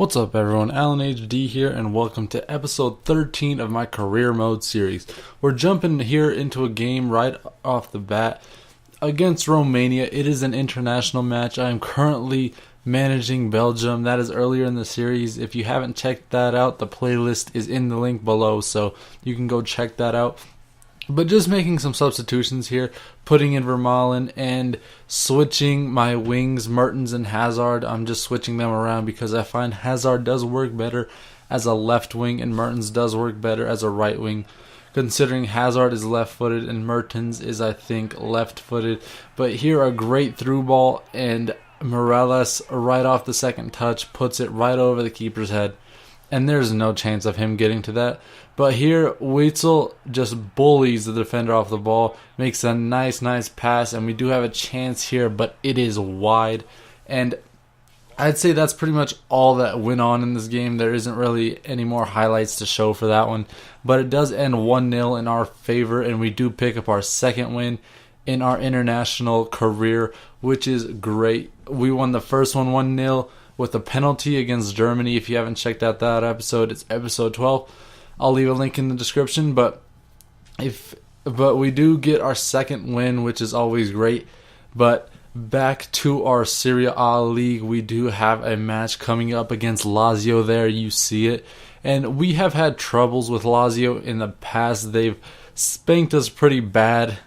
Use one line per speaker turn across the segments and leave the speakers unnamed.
What's up everyone, Alan HD here and welcome to episode 13 of my career mode series. We're jumping here into a game right off the bat against Romania. It is an international match. I am currently managing Belgium. That is earlier in the series. If you haven't checked that out, the playlist is in the link below, so you can go check that out. But just making some substitutions here, putting in Vermaelen and switching my wings, Mertens and Hazard. I'm just switching them around because I find Hazard does work better as a left wing and Mertens does work better as a right wing. Considering Hazard is left-footed and Mertens is, I think, left-footed. But here a great through ball and Morales right off the second touch puts it right over the keeper's head. And there's no chance of him getting to that. But here, Witzel just bullies the defender off the ball, makes a nice pass, and we do have a chance here, but it is wide. And I'd say that's pretty much all that went on in this game. There isn't really any more highlights to show for that one. But it does end 1-0 in our favor, and we do pick up our second win in our international career, which is great. We won the first one 1-0. With a penalty against Germany. If you haven't checked out that episode, it's episode 12. I'll leave a link in the description. But we do get our second win, which is always great. But back to our Serie A league, we do have a match coming up against Lazio. There, you see it, and we have had troubles with Lazio in the past. They've spanked us pretty bad,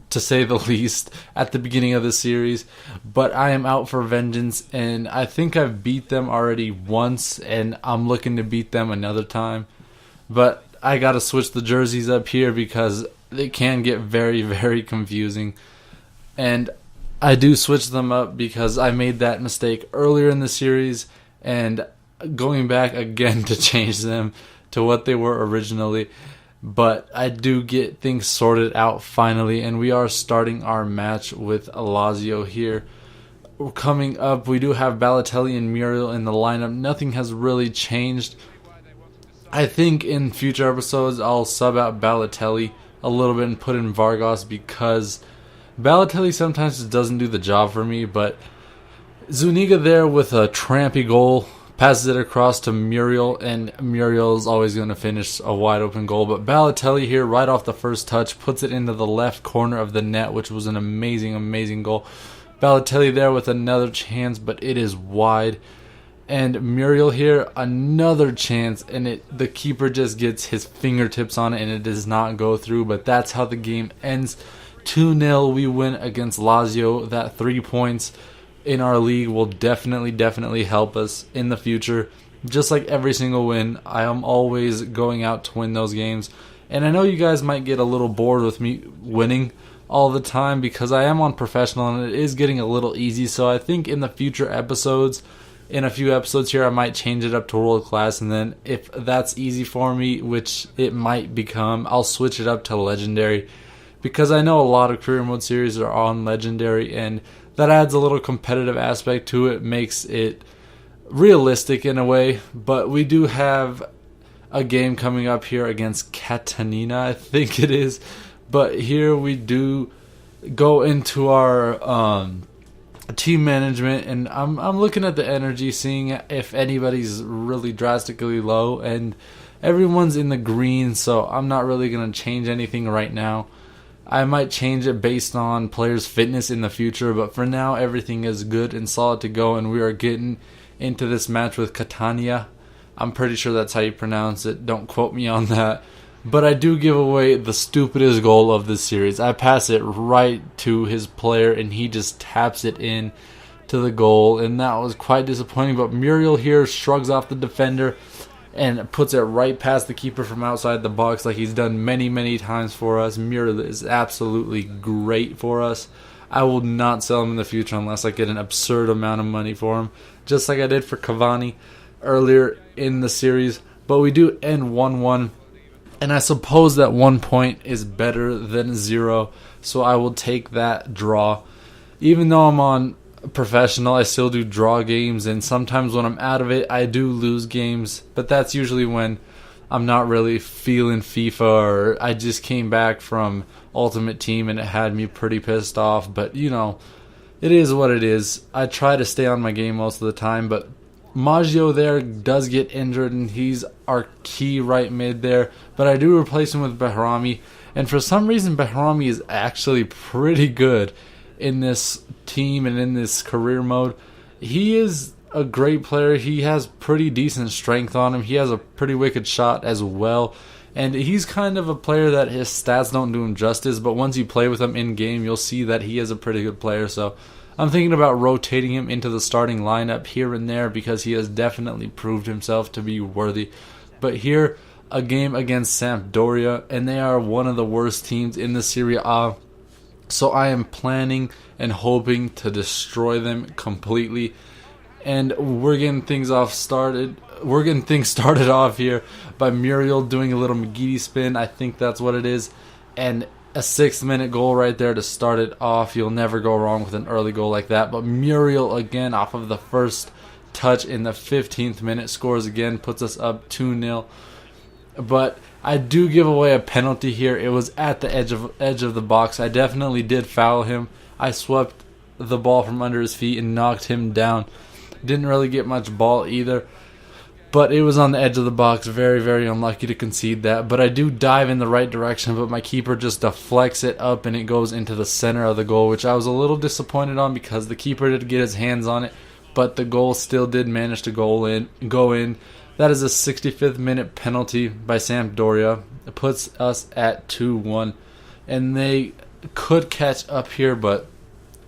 to say the least, at the beginning of the series. But I am out for vengeance, and I think I've beat them already once, and I'm looking to beat them another time. But I gotta switch the jerseys up here because it can get very confusing. And I do switch them up because I made that mistake earlier in the series, and going back again to change them to what they were originally. But I do get things sorted out finally, and we are starting our match with Lazio here. Coming up, we do have Balotelli and Muriel in the lineup. Nothing has really changed. I think in future episodes I'll sub out Balotelli a little bit and put in Vargas because Balotelli sometimes just doesn't do the job for me. But Zuniga there with a trampy goal. Passes it across to Muriel, and Muriel is always going to finish a wide open goal. But Balotelli here, right off the first touch, puts it into the left corner of the net, which was an amazing goal. Balotelli there with another chance, but it is wide. And Muriel here, another chance, and the keeper just gets his fingertips on it, and it does not go through. But that's how the game ends. 2-0, we win against Lazio. That 3 points in our league will definitely help us in the future. Just like every single win, I am always going out to win those games. And I know you guys might get a little bored with me winning all the time because I am on professional and it is getting a little easy. So I think in the future episodes, in a few episodes here, I might change it up to world class. And then if that's easy for me, which it might become, I'll switch it up to legendary. Because I know a lot of career mode series are on legendary, and that adds a little competitive aspect to it, makes it realistic in a way. But we do have a game coming up here against Catania, I think it is. But here we do go into our team management, and I'm looking at the energy, seeing if anybody's really drastically low, and everyone's in the green, so I'm not really going to change anything right now. I might change it based on players' fitness in the future, but for now everything is good and solid to go, and we are getting into this match with Catania. I'm pretty sure that's how you pronounce it. Don't quote me on that. But I do give away the stupidest goal of this series. I pass it right to his player, and he just taps it in to the goal, and that was quite disappointing. But Muriel here shrugs off the defender and puts it right past the keeper from outside the box like he's done many times for us. Muriel is absolutely great for us. I will not sell him in the future unless I get an absurd amount of money for him, just like I did for Cavani earlier in the series. But we do end 1-1, and I suppose that 1 point is better than 0, so I will take that draw. Even though I'm on professional, I still do draw games, and sometimes when I'm out of it I do lose games, but that's usually when I'm not really feeling FIFA, or I just came back from Ultimate Team and it had me pretty pissed off. But you know, it is what it is. I try to stay on my game most of the time, but Maggio there does get injured, and he's our key right mid there. But I do replace him with Behrami, and for some reason Behrami is actually pretty good in this team and in this career mode. He is a great player. He has pretty decent strength on him. He has a pretty wicked shot as well. And he's kind of a player that his stats don't do him justice, but once you play with him in game, you'll see that he is a pretty good player. So I'm thinking about rotating him into the starting lineup here and there because he has definitely proved himself to be worthy. But here, a game against Sampdoria, and they are one of the worst teams in the Serie A. So I am planning and hoping to destroy them completely. And we're getting things started off here by Muriel doing a little McGeady spin. I think that's what it is. And a 6-minute goal right there to start it off. You'll never go wrong with an early goal like that. But Muriel again off of the first touch in the 15th minute scores again, puts us up 2-0. But I do give away a penalty here. It was at the edge of the box. I definitely did foul him. I swept the ball from under his feet and knocked him down. Didn't really get much ball either, but it was on the edge of the box. Very, very unlucky to concede that. But I do dive in the right direction, but my keeper just deflects it up and it goes into the center of the goal, which I was a little disappointed on because the keeper did get his hands on it, but the goal still did manage to go in. That is a 65th minute penalty by Sampdoria. It puts us at 2-1, and they could catch up here, but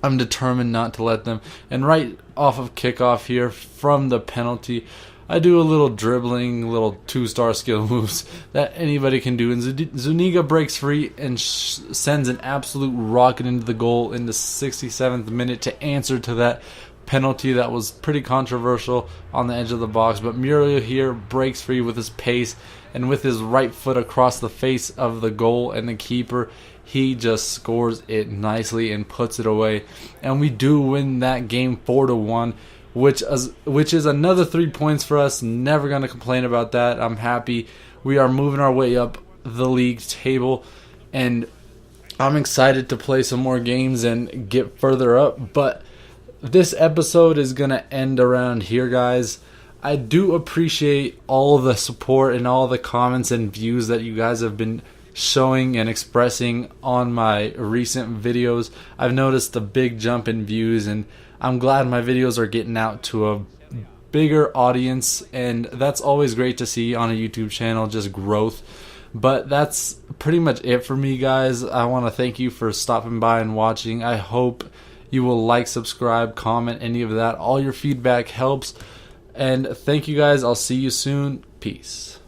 I'm determined not to let them. And right off of kickoff here from the penalty, I do a little dribbling, little 2-star skill moves that anybody can do. And Zuniga breaks free and sends an absolute rocket into the goal in the 67th minute to answer to that penalty that was pretty controversial on the edge of the box. But Muriel here breaks free with his pace and with his right foot across the face of the goal and the keeper. He just scores it nicely and puts it away. And we do win that game 4-1, which is another 3 points for us. Never going to complain about that. I'm happy. We are moving our way up the league table, and I'm excited to play some more games and get further up. But this episode is going to end around here, guys. I do appreciate all the support and all the comments and views that you guys have been showing and expressing on my recent videos. I've noticed a big jump in views, and I'm glad my videos are getting out to a bigger audience, and that's always great to see on a YouTube channel, just growth. But that's pretty much it for me, guys. I want to thank you for stopping by and watching. I hope you will like, subscribe, comment, any of that. All your feedback helps. And thank you, guys. I'll see you soon. Peace.